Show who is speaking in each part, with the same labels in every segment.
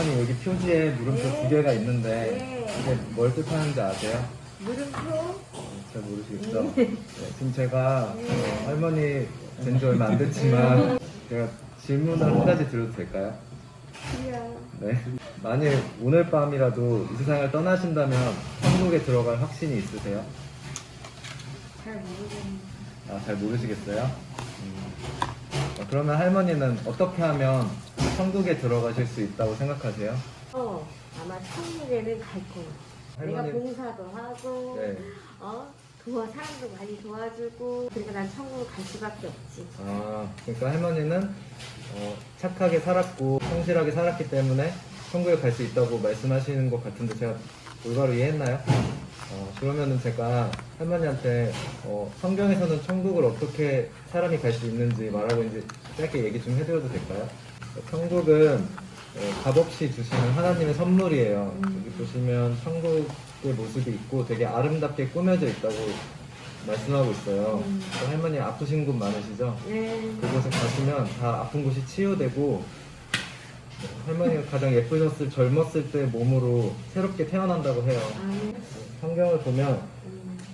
Speaker 1: 할머니 여기 표지에 물음표
Speaker 2: 네.
Speaker 1: 두 개가 있는데
Speaker 2: 네.
Speaker 1: 이게 뭘 뜻하는지 아세요?
Speaker 2: 물음표?
Speaker 1: 잘 모르시겠죠? 네, 지금 제가
Speaker 2: 네.
Speaker 1: 할머니 된 지 얼마 안 됐지만 제가 질문을 한 가지 드려도 될까요?
Speaker 2: 그래요.
Speaker 1: 네. 만일 오늘 밤이라도 이 세상을 떠나신다면 천국에 들어갈 확신이 있으세요?
Speaker 2: 잘 모르겠네.
Speaker 1: 아, 잘 모르시겠어요? 그러면 할머니는 어떻게 하면 천국에 들어가실 수 있다고 생각하세요?
Speaker 2: 아마 천국에는 갈 거야. 내가
Speaker 1: 할머니-
Speaker 2: 봉사도 하고,
Speaker 1: 네.
Speaker 2: 사람도 많이 도와주고, 그러니까 난 천국을 갈 수밖에 없지.
Speaker 1: 아, 그러니까 할머니는 착하게 살았고 성실하게 살았기 때문에 천국에 갈 수 있다고 말씀하시는 것 같은데 제가 올바로 이해했나요? 그러면은 제가 할머니한테 성경에서는 천국을 어떻게 사람이 갈 수 있는지 말하고 이제 짧게 얘기 좀 해드려도 될까요? 천국은 값없이 주시는 하나님의 선물이에요. 여기 보시면 천국의 모습이 있고 되게 아름답게 꾸며져 있다고 말씀하고 있어요. 또 할머니 아프신 곳 많으시죠?
Speaker 2: 네.
Speaker 1: 그곳에 가시면 다 아픈 곳이 치유되고 할머니가 가장 예쁘셨을 젊었을 때 몸으로 새롭게 태어난다고 해요.
Speaker 2: 네.
Speaker 1: 성경을 보면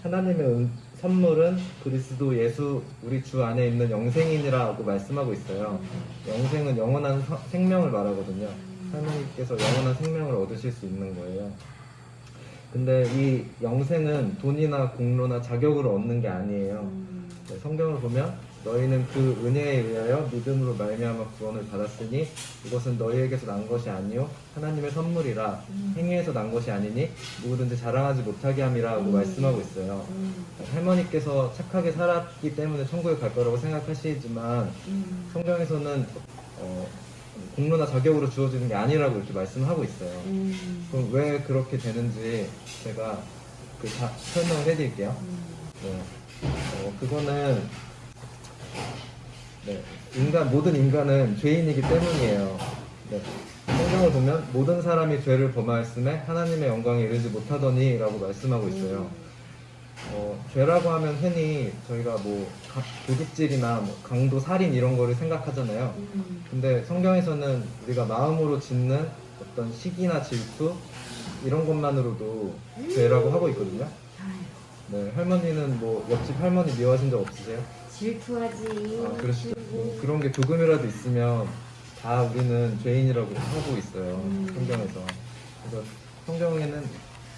Speaker 1: 하나님의 선물은 그리스도 예수 우리 주 안에 있는 영생이니라고 말씀하고 있어요. 영생은 영원한 생명을 말하거든요. 할머니께서 영원한 생명을 얻으실 수 있는 거예요. 근데 이 영생은 돈이나 공로나 자격으로 얻는 게 아니에요. 네, 성경을 보면 너희는 그 은혜에 의하여 믿음으로 말미암아 구원을 받았으니 이것은 너희에게서 난 것이 아니요 하나님의 선물이라 행위에서 난 것이 아니니 누구든지 자랑하지 못하게 함이라고 말씀하고 있어요. 할머니께서 착하게 살았기 때문에 천국에 갈 거라고 생각하시지만 성경에서는 공로나 자격으로 주어지는 게 아니라고 이렇게 말씀하고 있어요. 그럼 왜 그렇게 되는지 제가 설명을 해드릴게요. 네. 그거는 네, 모든 인간은 죄인이기 때문이에요. 네. 성경을 보면 모든 사람이 죄를 범하였음에 하나님의 영광에 이르지 못하더니 라고 말씀하고 있어요. 죄라고 하면 흔히 저희가 도둑질이나 강도, 살인 이런 거를 생각하잖아요. 근데 성경에서는 우리가 마음으로 짓는 어떤 시기나 질투 이런 것만으로도 죄라고 하고 있거든요. 네, 할머니는 옆집 할머니 미워하신 적 없으세요?
Speaker 2: 질투하지.
Speaker 1: 아, 그러시죠. 그런 게 조금이라도 있으면 다 우리는 죄인이라고 하고 있어요. 성경에서. 그래서 성경에는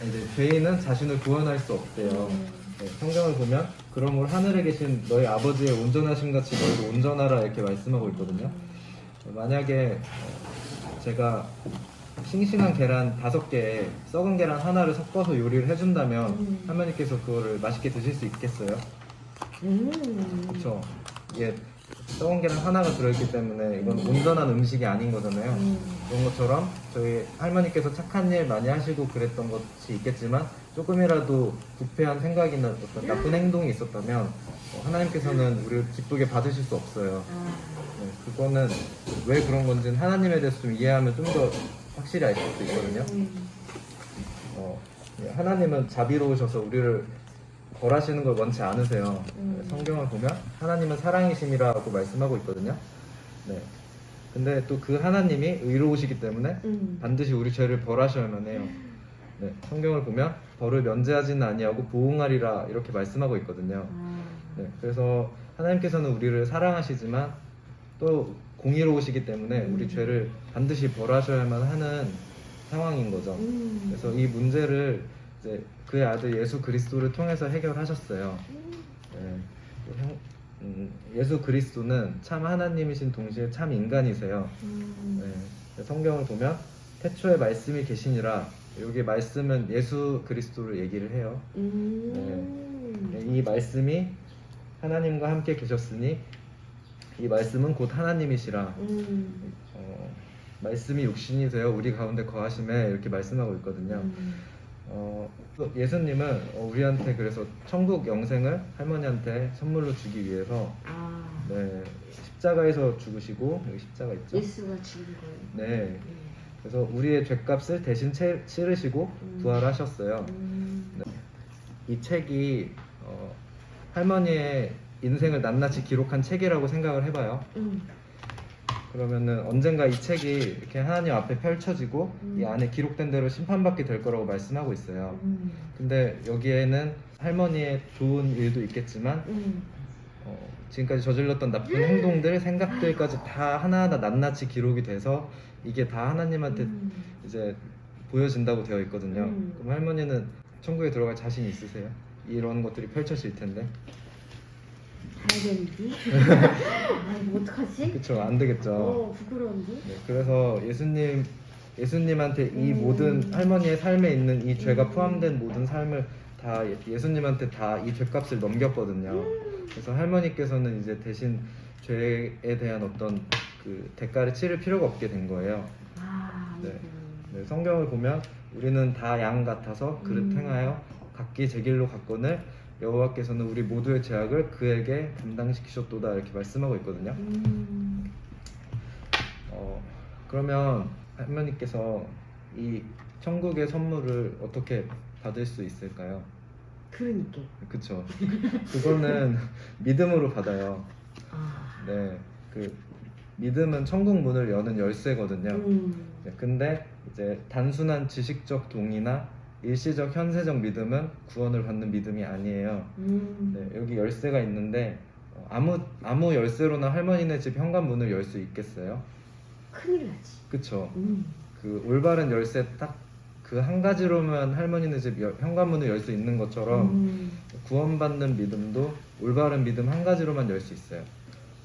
Speaker 1: 이제 죄인은 자신을 구원할 수 없대요. 네, 성경을 보면 그러므로 하늘에 계신 너희 아버지의 온전하심 같이 너희도 온전하라 이렇게 말씀하고 있거든요. 만약에 제가 싱싱한 계란 5개에 썩은 계란 하나를 섞어서 요리를 해준다면 할머니께서 그거를 맛있게 드실 수 있겠어요? 그렇죠. 이게 썩은 계란 하나가 들어있기 때문에 이건 온전한 음식이 아닌 거잖아요. 그런 것처럼 저희 할머니께서 착한 일 많이 하시고 그랬던 것이 있겠지만 조금이라도 부패한 생각이나 어떤 나쁜 행동이 있었다면 하나님께서는 우리를 기쁘게 받으실 수 없어요. 네, 그거는 왜 그런 건지는 하나님에 대해서 좀 이해하면 좀 더 확실히 알 수 있거든요. 하나님은 자비로우셔서 우리를 벌하시는 걸 원치 않으세요. 성경을 보면 하나님은 사랑이심이라고 말씀하고 있거든요. 네. 근데 또 그 하나님이 의로우시기 때문에 반드시 우리 죄를 벌하셔야만 해요. 네. 성경을 보면 벌을 면제하지는 아니하고 보응하리라 이렇게 말씀하고 있거든요. 네. 그래서 하나님께서는 우리를 사랑하시지만 또 공의로우시기 때문에 우리 죄를 반드시 벌하셔야만 하는 상황인 거죠. 그래서 이 문제를 이제 그의 아들 예수 그리스도를 통해서 해결하셨어요. 네. 예수 그리스도는 참 하나님이신 동시에 참 인간이세요. 네. 성경을 보면 태초에 말씀이 계시니라 여기 말씀은 예수 그리스도를 얘기를 해요. 네. 이 말씀이 하나님과 함께 계셨으니 이 말씀은 곧 하나님이시라 말씀이 육신이 되어 우리 가운데 거하심에 이렇게 말씀하고 있거든요. 예수님은 우리한테 그래서 천국 영생을 할머니한테 선물로 주기 위해서 네, 십자가에서 죽으시고 여기 십자가 있죠?
Speaker 2: 예수가 죽은 거예요.
Speaker 1: 네. 그래서 우리의 죄값을 대신 치르시고 부활하셨어요. 네. 이 책이 할머니의 인생을 낱낱이 기록한 책이라고 생각을 해봐요. 그러면은 언젠가 이 책이 이렇게 하나님 앞에 펼쳐지고 이 안에 기록된 대로 심판받게 될 거라고 말씀하고 있어요. 근데 여기에는 할머니의 좋은 일도 있겠지만 지금까지 저질렀던 나쁜 행동들, 생각들까지 다 하나하나 낱낱이 기록이 돼서 이게 다 하나님한테 이제 보여진다고 되어 있거든요. 그럼 할머니는 천국에 들어갈 자신 있으세요? 이런 것들이 펼쳐질 텐데.
Speaker 2: 알겠지? 아니 뭐 어떡하지?
Speaker 1: 그쵸, 안 되겠죠.
Speaker 2: 부끄러운데?
Speaker 1: 네, 그래서 예수님한테 이 모든 할머니의 삶에 있는 이 죄가 포함된 모든 삶을 다 예수님한테 다 이 죄값을 넘겼거든요. 그래서 할머니께서는 이제 대신 죄에 대한 어떤 그 대가를 치를 필요가 없게 된 거예요. 네. 네, 성경을 보면 우리는 다 양 같아서 그릇 행하여 각기 제 길로 갔거늘 여호와께서는 우리 모두의 죄악을 그에게 담당시키셨도다 이렇게 말씀하고 있거든요. 그러면 할머니께서 이 천국의 선물을 어떻게 받을 수 있을까요?
Speaker 2: 그러니까.
Speaker 1: 그쵸. 그거는 믿음으로 받아요. 네, 그 믿음은 천국 문을 여는 열쇠거든요. 네, 근데 이제 단순한 지식적 동의나 일시적 현세적 믿음은 구원을 받는 믿음이 아니에요. 네, 여기 열쇠가 있는데 아무 열쇠로나 할머니네 집 현관문을 열 수 있겠어요?
Speaker 2: 큰일 나지.
Speaker 1: 그쵸. 그 올바른 열쇠 딱 그 한 가지로만 할머니네 집 현관문을 열 수 있는 것처럼 구원받는 믿음도 올바른 믿음 한 가지로만 열 수 있어요.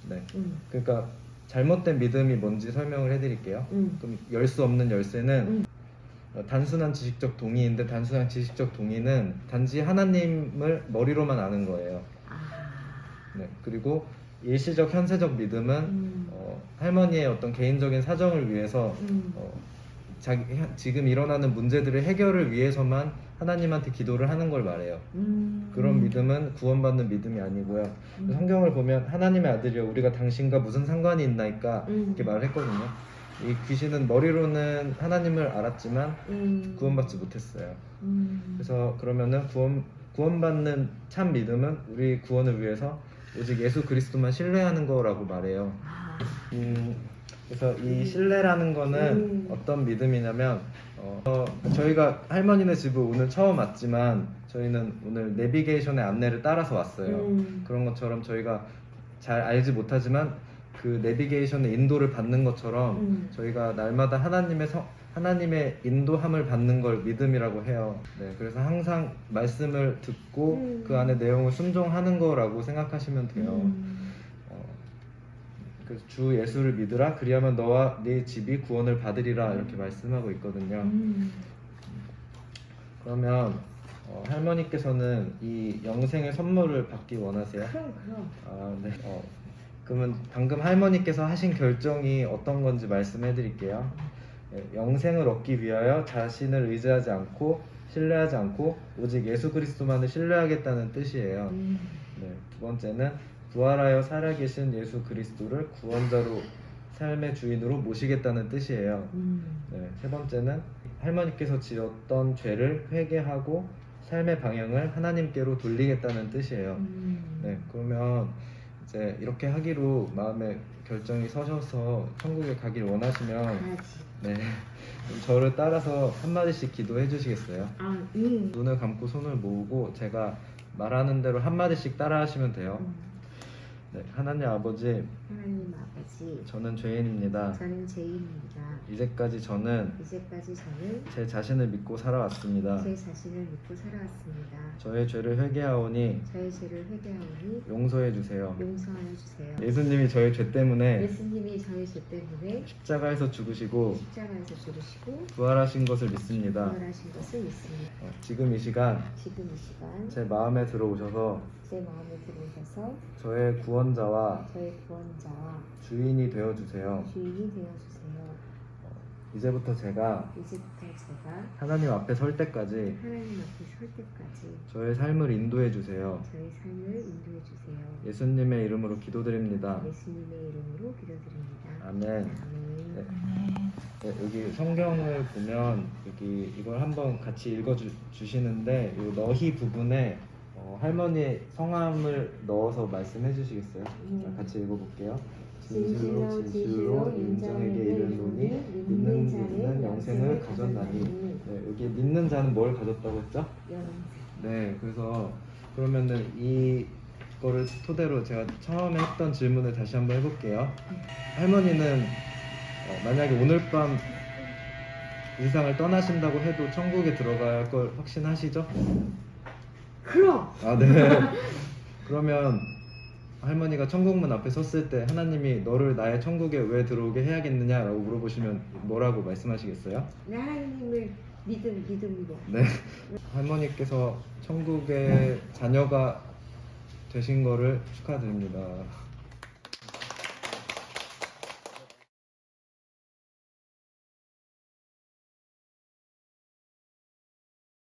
Speaker 1: 네. 그러니까 잘못된 믿음이 뭔지 설명을 해드릴게요. 그럼 열 수 없는 열쇠는 단순한 지식적 동의인데 단순한 지식적 동의는 단지 하나님을 머리로만 아는 거예요. 네. 그리고 일시적 현세적 믿음은 할머니의 어떤 개인적인 사정을 위해서 지금 일어나는 문제들의 해결을 위해서만 하나님한테 기도를 하는 걸 말해요. 그런 믿음은 구원받는 믿음이 아니고요. 성경을 보면 하나님의 아들이여 우리가 당신과 무슨 상관이 있나이까 이렇게 말을 했거든요. 이 귀신은 머리로는 하나님을 알았지만 구원받지 못했어요. 그래서 그러면은 구원받는 참 믿음은 우리 구원을 위해서 오직 예수 그리스도만 신뢰하는 거라고 말해요. 그래서 이 신뢰라는 거는 어떤 믿음이냐면 저희가 할머니네 집을 오늘 처음 왔지만 저희는 오늘 내비게이션의 안내를 따라서 왔어요. 그런 것처럼 저희가 잘 알지 못하지만 그 내비게이션의 인도를 받는 것처럼 저희가 날마다 하나님의 인도함을 받는 걸 믿음이라고 해요. 네, 그래서 항상 말씀을 듣고 그 안에 내용을 순종하는 거라고 생각하시면 돼요. 그래서 주 예수를 믿으라 그리하면 너와 네 집이 구원을 받으리라 이렇게 말씀하고 있거든요. 그러면 할머니께서는 이 영생의 선물을 받기 원하세요?
Speaker 2: 그럼.
Speaker 1: 아, 네. 그러면 방금 할머니께서 하신 결정이 어떤 건지 말씀해 드릴게요. 영생을 얻기 위하여 자신을 의지하지 않고 신뢰하지 않고 오직 예수 그리스도만을 신뢰하겠다는 뜻이에요. 네, 두 번째는 부활하여 살아계신 예수 그리스도를 구원자로 삶의 주인으로 모시겠다는 뜻이에요. 네, 세 번째는 할머니께서 지었던 죄를 회개하고 삶의 방향을 하나님께로 돌리겠다는 뜻이에요. 네, 그러면 이제 이렇게 하기로 마음에 결정이 서셔서 천국에 가길 원하시면 네, 저를 따라서 한마디씩 기도해 주시겠어요? 눈을 감고 손을 모으고 제가 말하는 대로 한마디씩 따라 하시면 돼요. 네, 하나님 아버지, 저는 죄인입니다.
Speaker 2: 저는 죄인입니다.
Speaker 1: 이제까지 저는 제 자신을 믿고 살아왔습니다.
Speaker 2: 제 자신을 믿고 살아왔습니다.
Speaker 1: 저의 죄를 회개하오니 용서해 주세요.
Speaker 2: 용서하여 주세요.
Speaker 1: 예수님이 저의 죄 때문에
Speaker 2: 예수님이 저의 죄 때문에
Speaker 1: 십자가에서 죽으시고
Speaker 2: 십자가에서 죽으시고
Speaker 1: 부활하신 것을 믿습니다.
Speaker 2: 부활하신 것을 믿습니다.
Speaker 1: 지금 이 시간
Speaker 2: 제
Speaker 1: 제 마음에 들어오셔서
Speaker 2: 마음에 들어오셔서
Speaker 1: 저의 구원자와
Speaker 2: 저의 구원자와
Speaker 1: 주인이 되어 주세요.
Speaker 2: 주인이 되어주세요.
Speaker 1: 이제부터 제가 하나님 앞에 설 때까지
Speaker 2: 하나님 앞에 설 때까지
Speaker 1: 저의 삶을 인도해 주세요.
Speaker 2: 저의 삶을 인도해 주세요.
Speaker 1: 예수님의 이름으로 기도드립니다.
Speaker 2: 예수님의 이름으로 기도드립니다.
Speaker 1: 아멘.
Speaker 2: 아멘.
Speaker 1: 네. 네, 여기 성경을 보면 여기 이걸 한번 같이 읽어 주시는데 이 너희 부분에 할머니 성함을 넣어서 말씀해 주시겠어요? 자, 같이 읽어볼게요.
Speaker 2: 진실로 진실로 인정에게 이르노니 믿는 자는 영생을 가졌나니.
Speaker 1: 네, 여기 믿는 자는 뭘 가졌다고 했죠? 네, 그래서 그러면은 이거를 토대로 제가 처음에 했던 질문을 다시 한번 해볼게요. 할머니는 만약에 오늘 밤 이 세상을 떠나신다고 해도 천국에 들어갈 걸 확신하시죠?
Speaker 2: 그럼
Speaker 1: 아, 네. 그러면 할머니가 천국문 앞에 섰을 때 하나님이 너를 나의 천국에 왜 들어오게 해야겠느냐라고 물어보시면 뭐라고 말씀하시겠어요?
Speaker 2: 내 하나님을 믿음으로.
Speaker 1: 네. 할머니께서 천국의 자녀가 되신 거를 축하드립니다.